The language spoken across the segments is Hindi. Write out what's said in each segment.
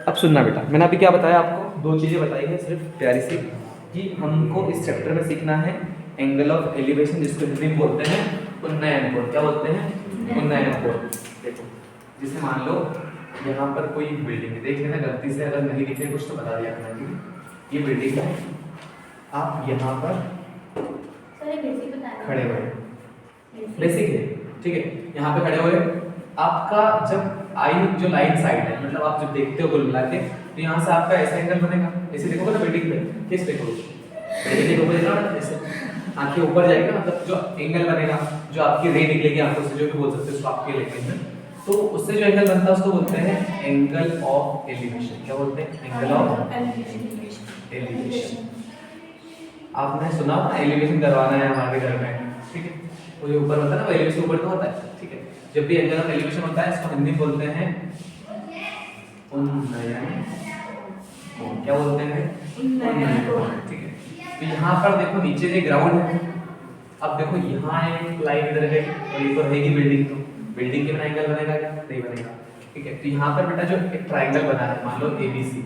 अब सुनना बेटा, मैंने अभी क्या बताया आपको, दो चीज़ें बताई हैं सिर्फ प्यारी सी, कि हमको इस चैप्टर में सीखना है एंगल ऑफ एलिवेशन, जिसको हिंदी में बोलते हैं उन्नयन कोण। क्या बोलते हैं? उन्नयन कोण। देखो जैसे मान लो यहाँ पर कोई बिल्डिंग है, देख लेना गलती से अगर नहीं दिखे कुछ तो बता दिया करना कि ये बिल्डिंग है, आप यहाँ पर खड़े हुए, बेसिक है ठीक है, यहाँ पे खड़े हुए, आपका जब आई जो लाइन साइड है, मतलब आप जब देखते हो कुल मिला के, तो यहाँ से आपका ऐसा एंगल बनेगा, ऐसे देखोगे ना बिल्डिंग पे, किस देखो बिल्डिंग के ऊपर देखो ना, ऐसे आंखें ऊपर जाएगी ना, मतलब जो एंगल बनेगा, जो आपकी रे निकलेगी आंखों से, जो भी बोल सकते हो उसको आपके लैंग्वेज में, तो उससे जो एंगल बनता है उसको बोलते हैं एंगल ऑफ एलिवेशन। क्या बोलते हैं? Angle of elevation. आपने सुना होगा एलिवेशन करवाना है हमारे घर में, ठीक है, वो जो ऊपर होता है ना, वो एलिवेशन ऊपर तो होता है, ठीक है, जब भी एंगल ऑफ एलिवेशन होता है इसको हिंदी बोलते हैं उन्नयन कोण। क्या बोलते हैं? उन्नयन कोण। ठीक है, तो यहाँ पर देखो नीचे जो ग्राउंड है, अब देखो यहाँ एक लाइन इधर गई और ये तो रहेगी बिल्डिंग, तो बिल्डिंग के बिना एंगल बनेगा क्या? नहीं बनेगा, ठीक है, तो यहाँ पर बेटा जो एक ट्राइंगल बना है, मान लो ABC,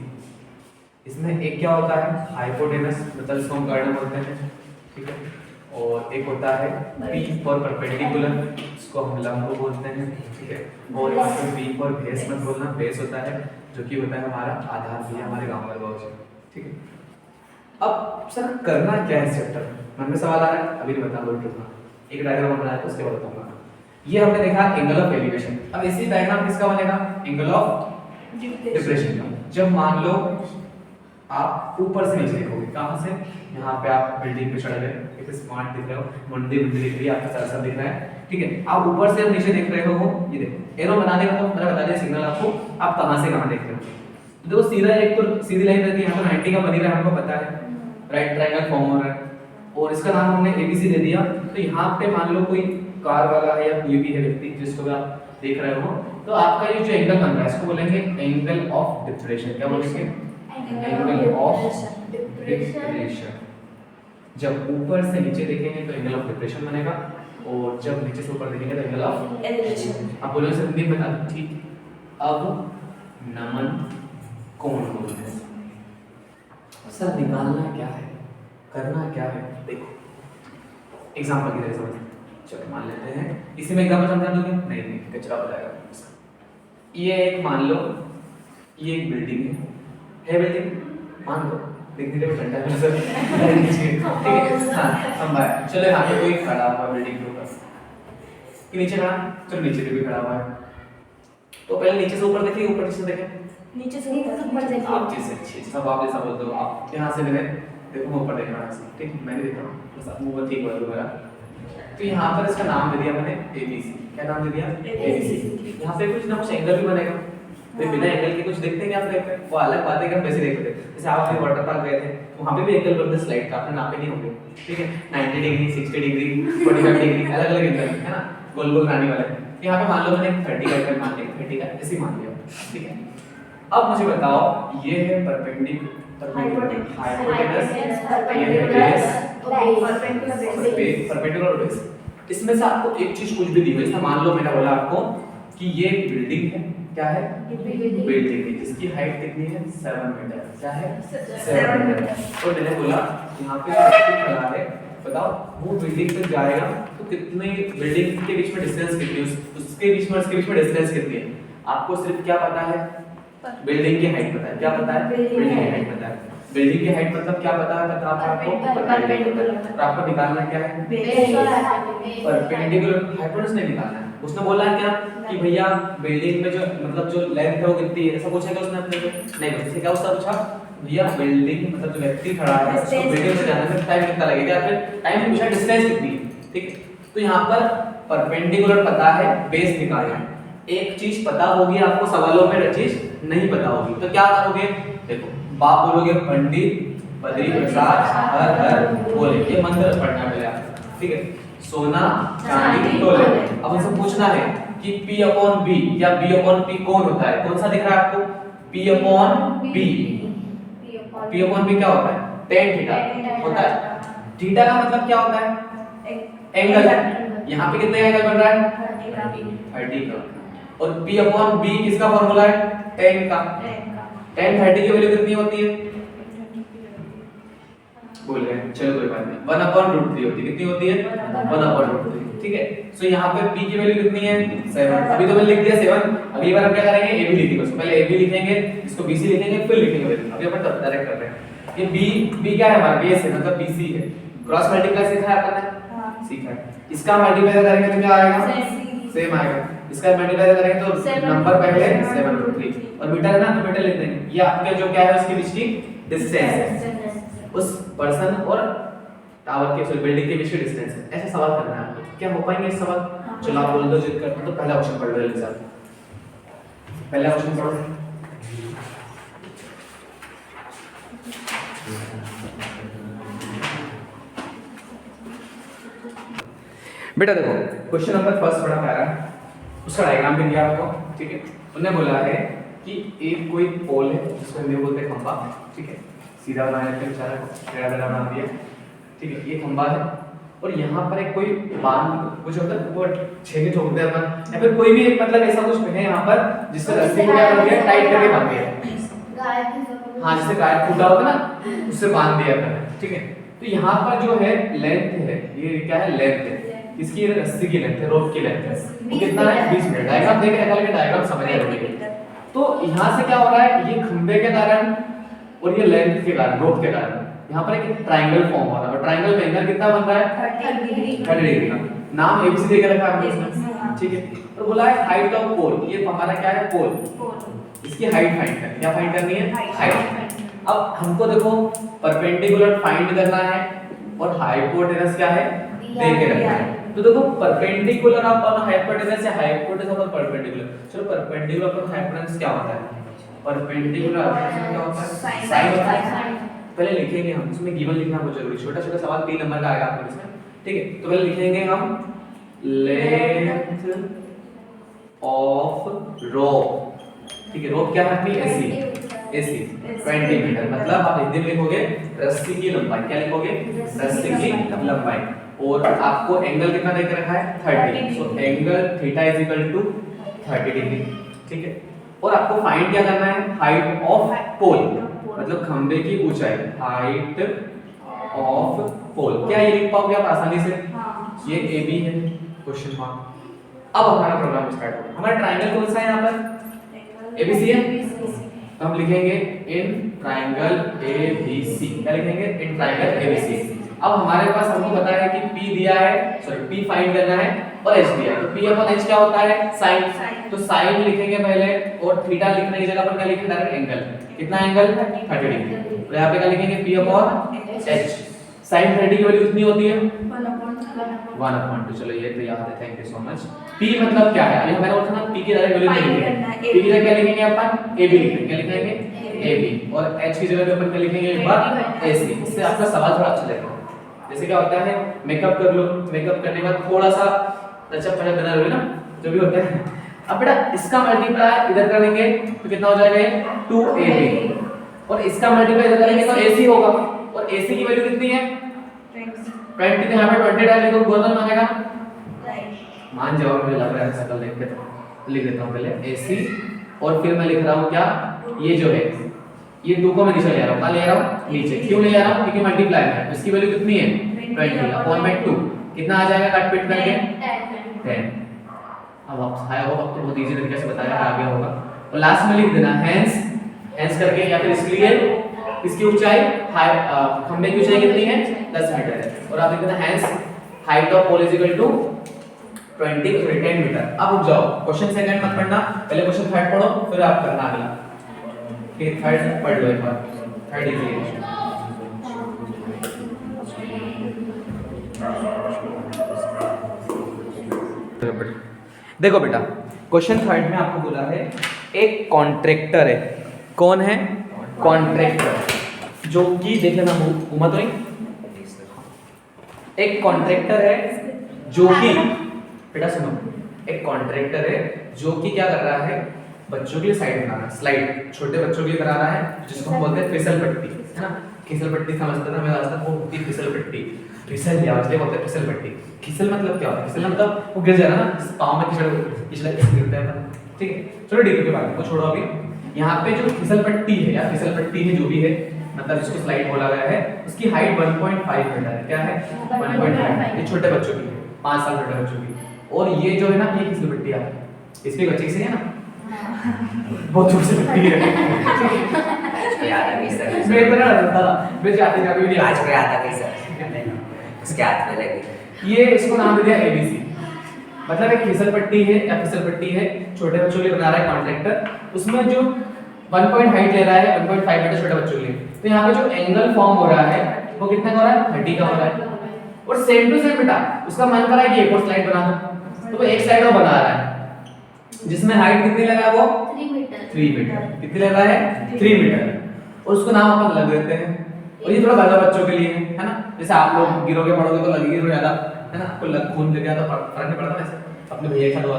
इसमें एक क्या होता है हाइपोटेनस, मतलब इसको हम कर्ण बोलते हैं, ठीक है, और एक होता है P फॉर परपेंडिकुलर, इसको हम लंब बोलते हैं, ठीक है, और यहाँ पर B फॉर बेस मत बोलना, बेस होता है जो कि होता है हमारा आधार, भी हमारे गांव वाले बहुत से, ठीक है। अब सर करना क्या है इस चैप्टर में, मन में सवाल आ रहा है, अभी नहीं बता बोल रहा, एक डायग्राम बनाया तो उसके बाद बताऊंगा। ये हमने देखा एंगल ऑफ एलिवेशन, अब इसी डायग्राम किसका बनेगा? एंगल ऑफ डिप्रेशन का। जब मान लो आप ऊपर से नीचे देखोगे, कहां से? यहाँ पे आप बिल्डिंग पे चढ़ गए, एक स्मार्ट दिख रहे हो, मंदिर दिख रही है, आपका सरसर दिख रहा है, ठीक है, आप ऊपर से नीचे देख रहे हो, ये देखो एरो बनाने का तो मैंने बता दिया सिग्नल आपको, आप कहां से कहां देख रहे हो। तो देखो सीधा एक तो सीधी लाइन रहती है, यहाँ पर 90 का बनी रहा है, हमको पता है राइट ट्रायंगल फॉर्म हो रहा है, और इसका नाम हमने ABC दे दिया। तो यहाँ पे मान लो कोई कार वाला है या कोई भी है व्यक्ति जिसको भी आप देख रहे हो, तो आपका ये जो एंगल बन रहा है इसको बोलेंगे एंगल ऑफ डिप्रेशन। क्या बोलेंगे? Angle of depression. जब ऊपर से नीचे देखेंगे तो एंगल ऑफ डिप्रेशन बनेगा, और जब नीचे से ऊपर देखेंगे तो एंगल ऑफ एलिवेशन। अब बोलो सर हिंदी में बता दो, ठीक, अब नमन कोण बोलते हैं। सर निकालना क्या है, करना क्या है, देखो एग्जांपल की तरह समझ, चलो मान लेते हैं इसी में एग्जांपल समझा दोगे? नहीं नहीं, कचरा हो जाएगा। ये एक मान लो ये एक बिल्डिंग है बिल्डिंग, मान लो देखने में ठंडा है सर, ठीक है, हाँ हम बाय, चलो यहाँ पे कोई खड़ा हुआ बिल्डिंग के ऊपर, कि नीचे खड़ा, चलो नीचे भी खड़ा हुआ है, तो पहले नीचे से ऊपर देखिए, ऊपर से देखें, नीचे से ऊपर देखिए, आप जैसे सब आप जैसा बोलते हो, आप यहाँ से देखें, देखो मैं ऊपर देख रहा हूँ, ठीक, मैं देख रहा हूँ, बस आप मुंह ठीक बोल दो मेरा। तो यहाँ पर इसका नाम दे दिया मैंने ABC। क्या नाम दे दिया? ABC। यहाँ पे कुछ ना कुछ एंगल भी बनेगा, तो बिना एंगल के कुछ देखते हैं क्या आप देखते हैं, वो अलग बात है कि हम वैसे देखते हैं। जैसे आप अपने वाटर पार्क गए थे, वहाँ पे भी एंगल बनते स्लाइड का, आपने नापे नहीं होंगे, ठीक है, 90 डिग्री, 60 डिग्री, 45 डिग्री, अलग अलग एंगल है ना, गोल गोल रानी वाले। यहाँ पे मान लो मैंने 30 का एंगल मान लिया, 30 का ऐसे मान लिया, ठीक है। अब मुझे बताओ ये है परपेंडिकुलर हाइपोटेनस, ये है बेस, परपेंडिकुलर बेस। इसमें से आपको एक चीज कुछ भी दी हुई है, मान लो मैंने बोला आपको कि ये बिल्डिंग है, क्या है? बिल्डिंग है, जिसकी हाइट कितनी है? 7 मीटर। क्या है? 7 मीटर। और मैंने बोला यहाँ पे व्यक्ति खड़ा है, बताओ वो बिल्डिंग तक जाएगा तो कितने बिल्डिंग के बीच में डिस्टेंस कितनी है, उसके बीच में उसके बीच में डिस्टेंस कितनी है? आपको सिर्फ क्या पता है? बिल्डिंग की हाइट पता है। क्या पता है? बिल्डिंग की हाइट पता है। बिल्डिंग की हाइट मतलब क्या पता है? पता आपको परपेंडिकुलर। तो आपको निकालना क्या है? परपेंडिकुलर हाइपोटेनस नहीं निकालना है। उसने बोला है क्या कि भैया बिल्डिंग में जो मतलब जो लेंथ है वो कितनी है, ऐसा पूछेगा उसने अपने को? नहीं, उससे क्या उसका पूछा भैया बिल्डिंग मतलब जो व्यक्ति खड़ा है उसको बिल्डिंग से जाने में टाइम कितना लगेगा, फिर टाइम पूछा डिस्टेंस कितनी है, ठीक है। तो यहाँ पर परपेंडिकुलर पता है, बेस निकालना है। एक चीज पता होगी आपको सवालों में, एक चीज नहीं पता होगी, तो क्या करोगे? देखो बाप बोलोगे पंडित बद्री प्रसाद हर हर बोले, ये मंत्र पढ़ना पहले आपको, ठीक है। सोना चांदी तोले। अब उनसे पूछना है कि P/B या B/P कौन होता है? कौन सा दिख रहा है आपको? P/B। P/B क्या होता है? tan थीटा होता है। थीटा का मतलब क्या होता है? एंगल। यहाँ पे कितने एंगल बन रहा है? 30 का। और P/B किसका फॉर्मूला है? tan का। tan 30 की वैल्यू कितनी होती है? बोल रहे हैं, चलो कोई बात नहीं, 1/√3 होती है। कितनी होती है? 1/√3। ठीक है, सो यहाँ पे p की वैल्यू कितनी है? 7। अभी तो मैंने लिख दिया 7। अगली बार हम क्या करेंगे? ab लिखेंगे, उसको पहले ab लिखेंगे, इसको bc लिखेंगे, फिर लिखेंगे वैल्यू। अभी अपन डायरेक्ट कर रहे हैं। ये b क्या है हमारा? बेस है, मतलब bc है। क्रॉस मल्टीप्लाई सीखा है अपन ने? हां सीखा है। इसका मल्टीप्लाई करेंगे तो क्या आएगा? सेम आएगा। इसका मल्टीप्लाई करेंगे तो नंबर पहले 7/3 और मीटर है ना, तो मीटर लिख देंगे। ये आपके जो क्या है, उसके बीच की डिस्टेंस है, उस पर्सन और टावर के बिल्डिंग के बीच की डिस्टेंस है। ऐसा सवाल करना है आपको। क्या हो पाएंगे इस सवाल? चलो आप बोल दो जिद करते तो पहला क्वेश्चन पढ़ लो एक साथ। पहला क्वेश्चन पढ़ो। बेटा देखो, क्वेश्चन नंबर फर्स्ट बड़ा प्यारा, उसका डायग्राम भी दिया आपको। ठीक है, उन्होंने बोला है कि एक कोई पोल है जिसको हम बोलते हैं खंभा। ठीक है, सीधा बनाया है, बेचारा टेढ़ा टेढ़ा बना दिया। ठीक है, ये खंभा है और यहाँ पर एक कोई बांध कुछ होता है, वो छेनी ठोकते हैं अपन, या फिर कोई भी एक मतलब ऐसा कुछ है यहाँ पर जिससे रस्सी को क्या कर दिया, टाइट करके बांध दिया। हाँ, जैसे गाय फूटा होता है ना, उससे बांध दिया अपन। ठीक है, तो यहाँ पर जो है लेंथ है, ये क्या है? लेंथ है। इसकी रस्सी की लेंथ है, रोप की लेंथ है, वो कितना है? 20 मीटर। डायग्राम देख रहे हैं, डायग्राम समझ रहे। तो यहाँ से क्या हो रहा है, ये खंबे के कारण और ये लेंथ के कारण, रोप के कारण यहाँ पर एक ट्रायंगल फॉर्म हो रहा है। और ट्रायंगल में एंगल कितना बन रहा है? 30 डिग्री का। नाम एबीसी देकर रखा है इसमें। ठीक है, तो बोला है हाइट ऑफ पोल। ये हमारा क्या है? पोल। इसकी हाइट फाइंड करनी है। क्या फाइंड करनी है? हाइट। अब हमको देखो परपेंडिकुलर फाइंड करना है और हाइपोटेनस क्या है? दे के रखना है। तो देखो परपेंडिकुलर अपन हाइपोटेनस या हाइपोटेनस अपन परपेंडिकुलर। चलो परपेंडिकुलर अपन हाइपोटेनस क्या होता है? परपेंडिकुलर हाइपोटेनस क्या होता है? साइन होता है। पहले लिखेंगे हम, इसमें गिवन लिखना बहुत जरूरी है। छोटा छोटा सवाल 3 नंबर का आएगा आपको इसमें। ठीक है, तो पहले लिखेंगे हम लेंथ ऑफ रोप। ठीक है, रोप क्या है अपनी? एसी 20 मीटर। मतलब आप हिंदी में लिखोगे रस्सी की लंबाई। क्या लिखोगे? रस्सी की लंबाई। और आपको एंगल कितना देकर रखा है? 30। So angle theta is equal to 30 degree. ठीक है, और आपको फाइंड क्या करना है? हाइट ऑफ पोल, मतलब खंबे की ऊंचाई। हाइट ऑफ पोल। क्या ये लिख पाओगे आप आसानी से? ये ए बी है, क्वेश्चन मार्क। अब हमारा प्रोग्राम स्टार्ट होगा। हमारा ट्रायंगल कौन सा है यहाँ पर? एबीसी है। तो हम लिखेंगे इन ट्रायंगल एबीसी। क्या लिखेंगे? In triangle ABC. अब हमारे पास हमको पता है कि P दिया है, सॉरी P फाइंड करना है और H दिया है। तो P अपॉन H क्या होता है? साइन। तो साइन लिखेंगे पहले और थीटा लिखने की जगह पर क्या लिखेंगे? Direct angle. कितना एंगल? 30 डिग्री। तो यहाँ पे क्या लिखेंगे? P upon H। साइन 30 की वैल्यू कितनी होती है? 1/2। चलो ये तो याद है, thank you so much. P मतलब क्या है? अभी मैंने बोला था ना P की डायरेक्ट वैल्यू नहीं लिखेंगे। P की जगह क्या लिखेंगे अपन? AB लिखेंगे। क्या लिखेंगे? AB। और H की जगह पे अपन क्या लिखेंगे? एक बार AC। इससे आपका सवाल थोड़ा अच्छा लगेगा। जैसे क्या होता है, मेकअप कर लो, मेकअप करने के बाद थोड़ा सा टचअप पहले बना लो ना, जो भी होता है। अब बेटा इसका मल्टीप्लाई इधर करेंगे तो कितना हो जाएगा? 2AB। और इसका मल्टीप्लाई इधर करेंगे तो AC होगा। और AC की वैल्यू कितनी है? 20। तो यहाँ पे 20 डालेंगे तो बोतल मांगेगा। मान जाओ, मुझे लग रहा है शक्ल देख के तो लिख देता हूँ पहले AC। और फिर मैं लिख रहा हूँ क्या? ये जो है ये 2 को मैं नीचे ले आ रहा हूँ। कहाँ ले आ रहा हूँ? नीचे। क्यों ले आ रहा हूँ? क्योंकि मल्टीप्लाई है। इसकी वैल्यू कितनी है? 20 अपॉन में 2। कितना आ जाएगा कट पिट करके? 10। अब आप आया होगा, अब तो बहुत इजी तरीके से बताया आ गया होगा। और लास्ट में लिख देना हेंस, हेंस करके, या फिर इसलिए इसकी ऊंचाई खंबे की ऊंचाई कितनी है? 10 मीटर है। और आप लिख देना hence height of pole is equal to 10 metre. अब रुक जाओ, क्वेश्चन सेकंड मत पढ़ना, पहले क्वेश्चन थर्ड पढ़ो, फिर आप करना अगला। फिर थर्ड पढ़ लो एक बार। थर्ड इजी है। देखो बेटा, क्वेश्चन थर्ड में आपको बोला है एक कॉन्ट्रैक्टर है। कौन है? कॉन्ट्रैक्टर, जो कि देख लेना घूमा तो नहीं। एक कॉन्ट्रैक्टर है जो कि, बेटा सुनो, एक कॉन्ट्रैक्टर है जो कि क्या कर रहा है? बच्चों के लिए साइड बना रहा है, स्लाइड छोटे बच्चों के लिए बना रहा है, जिसको हम बोलते हैं फिसल पट्टी, है ना? फिसल पट्टी समझते थे मैं आज तक, वो होती है फिसल पट्टी। फिसल या इसलिए बोलते हैं फिसल पट्टी। फिसल मतलब क्या होता है? फिसल मतलब वो गिर जाएगा ना, पाँव में फिसल गिरता है। ठीक है, चलो ठीक है, बात को छोड़ो अभी। यहाँ पे जो फिसल पट्टी है या फिसल पट्टी है जो भी है, मतलब जिसको स्लाइड बोला गया है, उसकी हाइट 1.5 मीटर है। क्या है? 1.5। ये छोटे बच्चों की है, 5 साल छोटे बच्चों की। और ये जो है ना, ये फिसल पट्टी है, इसके बच्चे से है ना, बहुत छोटी पट्टी है। याद है सर, मैं तो ना था, मैं जाते जाते भी आज को याद है सर, उसके हाथ में लगी। ये इसको नाम दे दिया एबीसी, मतलब एक फिसल पट्टी है या फिसल पट्टी है, छोटे बच्चों के लिए बना रहा है कॉन्ट्रैक्टर। उसमें जो 1 पॉइंट हाइट ले रहा है, 1.5 मीटर छोटे बच्चों के लिए, तो यहाँ पे जो एंगल फॉर्म हो रहा है वो कितने का हो रहा है? 30 का हो रहा है। और सेम टू सेम बेटा उसका मन कर रहा है कि एक और स्लाइड बना दो, तो वो एक स्लाइड और बना रहा है जिसमें हाइट कितनी लगा है? वो 3 मीटर। 3 मीटर। कितनी लगा है? 3 मीटर। और उसको नाम अपन लग देते हैं। और ये थोड़ा बड़ा बच्चों के लिए है ना, जैसे आप लोग गिरोगे पड़ोगे तो लगेगी थोड़ी ज्यादा, है ना, कोई लग खून गिर गया तो फर्क नहीं पड़ता वैसे, अपने भैया के साथ हुआ।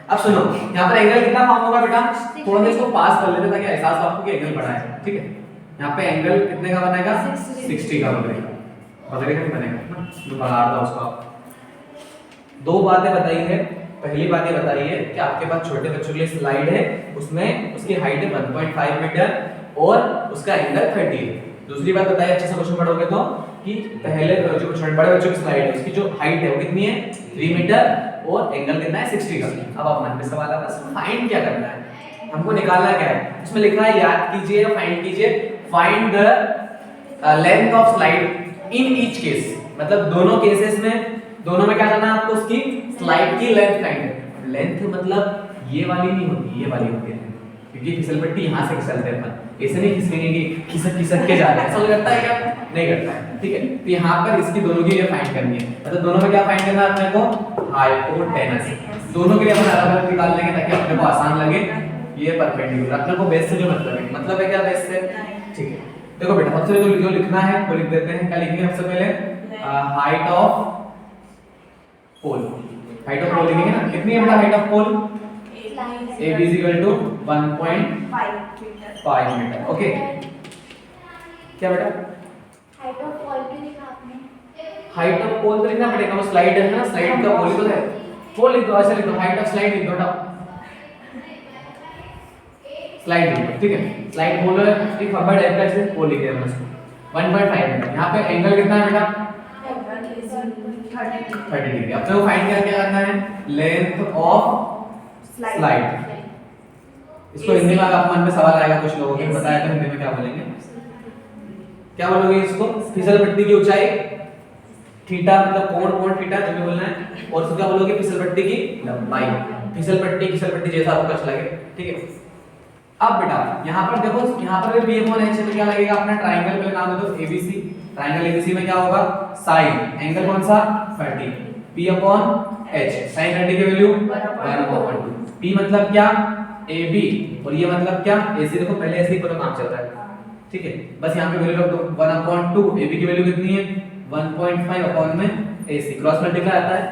अब सुनो, यहाँ पर एंगल कितना फॉर्म होगा बेटा? थोड़ा सा इसको पास कर लेते ताकि एहसास हो आपको कि एंगल बड़ा है, ठीक है। यहाँ पे एंगल कितने का बनेगा? 60 का बनेगा। बनेगा नहीं बनेगा ना, जो बना रहा उसका। दो बातें बताई है। पहली बात ये बताई है कि आपके पास छोटे बच्चों के लिए स्लाइड है, उसमें उसकी हाइट है 1.5 मीटर और उसका एंगल 30 है। दूसरी बात बताई, अच्छे से क्वेश्चन पढ़ोगे तो, कि पहले जो छोटे बड़े बच्चों की स्लाइड है उसकी जो हाइट है वो कितनी है? 3 मीटर और एंगल कितना है? 60 का। अब आप मन में सवाल आता है फाइंड क्या करना है, हमको निकालना क्या है? इसमें लिखा है याद कीजिए, फाइंड कीजिए, find the length of slide in each case. मतलब दोनों केसेस में, दोनों में क्या करना है आपको? उसकी स्लाइड की लेंथ फाइंड करनी है। लेंथ मतलब ये वाली नहीं होती, ये वाली होती है, क्योंकि फिसल पट्टी यहाँ से खिसलते हैं अपन, ऐसे नहीं खिसकेंगे कि खिसक खिसक के जा रहे हैं, ऐसा लगता है क्या? नहीं करता है, ठीक है। तो यहाँ पर इसकी दोनों की ये फाइंड करनी है। मतलब दोनों में क्या फाइंड करना है अपने को? हाइपोटेनस। दोनों के लिए अपन अलग अलग निकाल लेंगे ताकि अपने को आसान लगे। ये परपेंडिकुलर, अपने को बेस से जो मतलब है क्या बेस से? ठीक है। देखो बेटा, सबसे पहले जो लिखना है वो लिख देते हैं। क्या लिखेंगे सबसे पहले? Height of pole. Height of pole लिखेंगे ना, कितनी है बेटा height of pole? AB is equal to 1.5 मीटर। ओके, क्या बेटा? हाइट ऑफ पोल भी लिखा आपने? हाइट ऑफ पोल तो लिखना पड़ेगा, वो स्लाइड है ना, स्लाइड का पोल ही तो है। पोल लिख दो, ऐसे लिख दो, हाइट ऑफ स्लाइड लिख दो बेटा, स्लाइड लिख दो, ठीक है। स्लाइड पोल है, एक फॉर्मेट है कैसे पोल लिख दिया हमने इसको 1.5 मीटर। यहाँ पे एंगल कितना है बेटा? 30 डिग्री। अब तो फाइंड क्या करना है? Length of slide. इसको हिंदी में आप मन में सवाल आएगा कुछ लोगों के, बताया तो हिंदी में क्या बोलेंगे? क्या बोलोगे इसको? फिसल पट्टी की ऊंचाई थीटा, मतलब कोण थीटा जो भी बोलना है, और उसको क्या बोलोगे? फिसल पट्टी की लंबाई। फिसल पट्टी जैसा आपको अच्छा लगे, ठीक है। अब बेटा यहाँ पर देखो, यहाँ पर भी b/h है, तो क्या लगेगा? अपना ट्रायंगल पहले नाम दे दो ABC। ट्रायंगल ABC में क्या होगा? साइन एंगल कौन सा? 30, p/h। साइन 30 की वैल्यू 1/2। p मतलब क्या? AB, और ये मतलब क्या? AC। देखो पहले ऐसे ही पूरा काम चल रहा है, ठीक है। बस यहाँ पे वैल्यू रख दो 1/2। AB की वैल्यू कितनी है? 1.5 अपॉन में AC। क्रॉस मल्टीप्लाई आता है,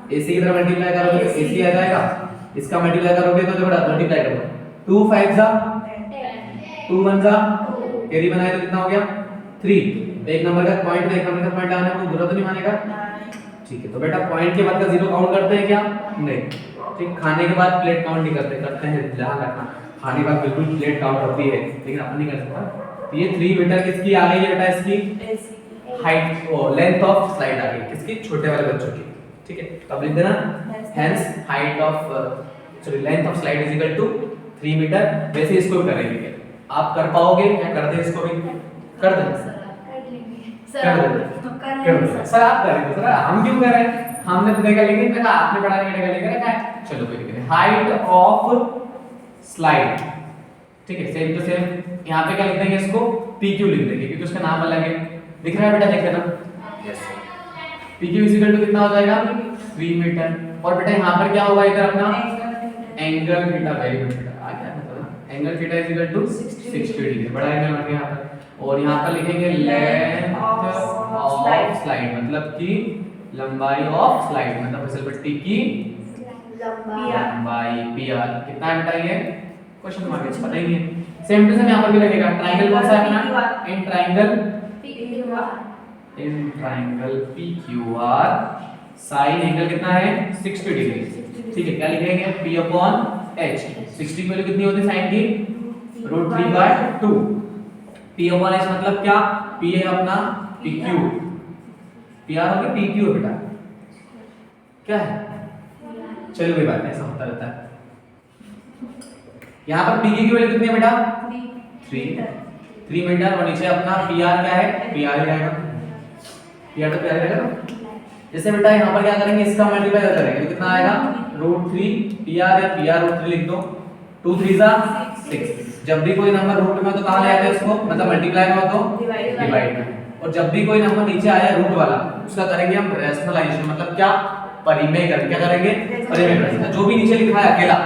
AC की तरफ मल्टीप्लाई करोगे तो AC आ जाएगा, इसका मल्टीप्लाई करोगे तो जो बड़ा मल्टीप्लाई कर दो, 2 5 जा 2 1 जा, कैरी बनाए तो कितना हो गया? 3। एक नंबर का पॉइंट, एक नंबर का पॉइंट आने को बुरा तो नहीं मानेगा, ठीक है। तो बेटा पॉइंट के बाद का जीरो काउंट करते हैं क्या? नहीं, ठीक। खाने के बाद प्लेट काउंट नहीं करते हैं, ध्यान रखना, खाने के बाद बिल्कुल प्लेट काउंट होती है, लेकिन अपन नहीं कर सकता। तो ये 3 मीटर किसकी आ गई है बेटा? इसकी हाइट, ओ लेंथ ऑफ स्लाइड आ गई, किसकी? छोटे वाले बच्चों की, ठीक है। तो अब लिख देना, hence height of sorry length of slide is equal to 3 metre. वैसे इसको भी करेंगे क्या? आप कर पाओगे क्या? कर दे इसको भी, कर दे सर, आप करेंगे सर, हम क्यों कर रहे हैं? हमने तो देखा, लेकिन देखा आपने पढ़ा नहीं, देखा लिखा है। चलो कोई दिक्कत नहीं। हाइट ऑफ स्लाइड, ठीक है, सेम टू सेम। यहाँ पे क्या लिख देंगे? इसको PQ लिख देंगे, क्योंकि उसका नाम अलग है। दिख रहा है बेटा? देख लेना, PQ इज इक्वल टू कितना हो जाएगा? 3 मीटर। और बेटा यहाँ पर क्या होगा? इधर अपना एंगल थीटा, वेरी गुड बेटा, आ गया मतलब angle theta is equal to 60 degree, बड़ा एंगल बन गया यहाँ पर। और यहाँ पर लिखेंगे लेंथ ऑफ स्लाइड, मतलब कि लंबाई ऑफ स्लाइड, मतलब फिसल पट्टी की लंबाई PR। कितना है बेटा? ये क्वेश्चन मार्क है, पता ही नहीं है। सेम टू सेम यहाँ पर भी लगेगा। ट्रायंगल कौन सा है अपना? In triangle PQR sign angle कितना है? 60 डिग्री, ठीक है। क्या लिखेंगे? P/h। 60 की वैल्यू कितनी होती है साइन की? √3/2। P अपॉन H मतलब क्या? P है अपना PQ, PR हो गया PQ बेटा, क्या है? चलो कोई बात नहीं, ऐसा होता रहता है। यहाँ पर PQ की वैल्यू कितनी है बेटा? 3 मीटर, और नीचे अपना PR क्या है? PR ही रहेगा, PR तो PR ही रहेगा ना। जैसे बेटा यहाँ पर क्या करेंगे, इसका मल्टीप्लाई करेंगे तो कितना आएगा? √3 PR या PR √3 लिख दो, 2 3 6। जब भी कोई नंबर रूट में हो तो कहाँ ले आते हैं उसको, मतलब मल्टीप्लाई में हो तो डिवाइड में, और जब भी कोई नंबर नीचे आया रूट वाला उसका करेंगे हम रैशनलाइजेशन, मतलब क्या? परिमेय करेंगे। क्या करेंगे? परिमेय करेंगे। तो जो भी नीचे लिखा है अकेला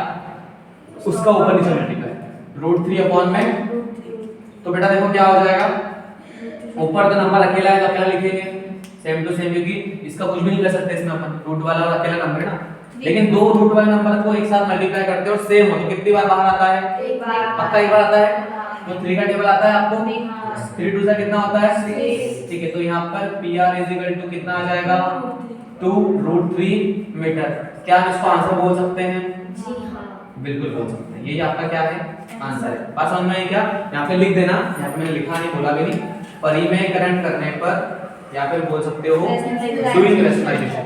उसका ऊपर नीचे मल्टीप्लाई, √3 अपॉन में। तो बेटा देखो क्या हो जाएगा, ऊपर तो नंबर अकेला है तो अकेला लिखेंगे सेम टू सेम, क्योंकि इसका कुछ भी नहीं कर सकते इसमें अपन, रूट वाला और अकेला नंबर है ना। लेकिन दो रूट वाले नंबर को एक साथ मल्टीप्लाई करते हैं और सेम हो तो कितनी बार बाहर आता है? एक बार। पक्का एक बार आता है। तो 3 का टेबल आता है आपको, 3 2 कितना होता है? 6। ठीक है, तो यहाँ पर PR इज कितना आ जाएगा? 2 √3 मीटर। क्या हम इसको आंसर बोल सकते हैं? जी हाँ। बिल्कुल बोल सकते हैं, यही आपका क्या है? आंसर है। बात समझ में आई क्या? यहाँ पे लिख देना, यहाँ पे मैंने लिखा नहीं, बोला भी नहीं। परिमेयकरण करने पर या फिर बोल सकते हो डूइंग रैशनलाइजेशन,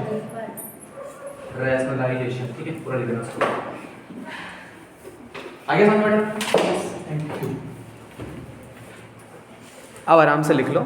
रैशनलाइजेशन, ठीक है, पूरा लिख देना उसको। आगे समझ में? Thank you. अब आराम से लिख लो।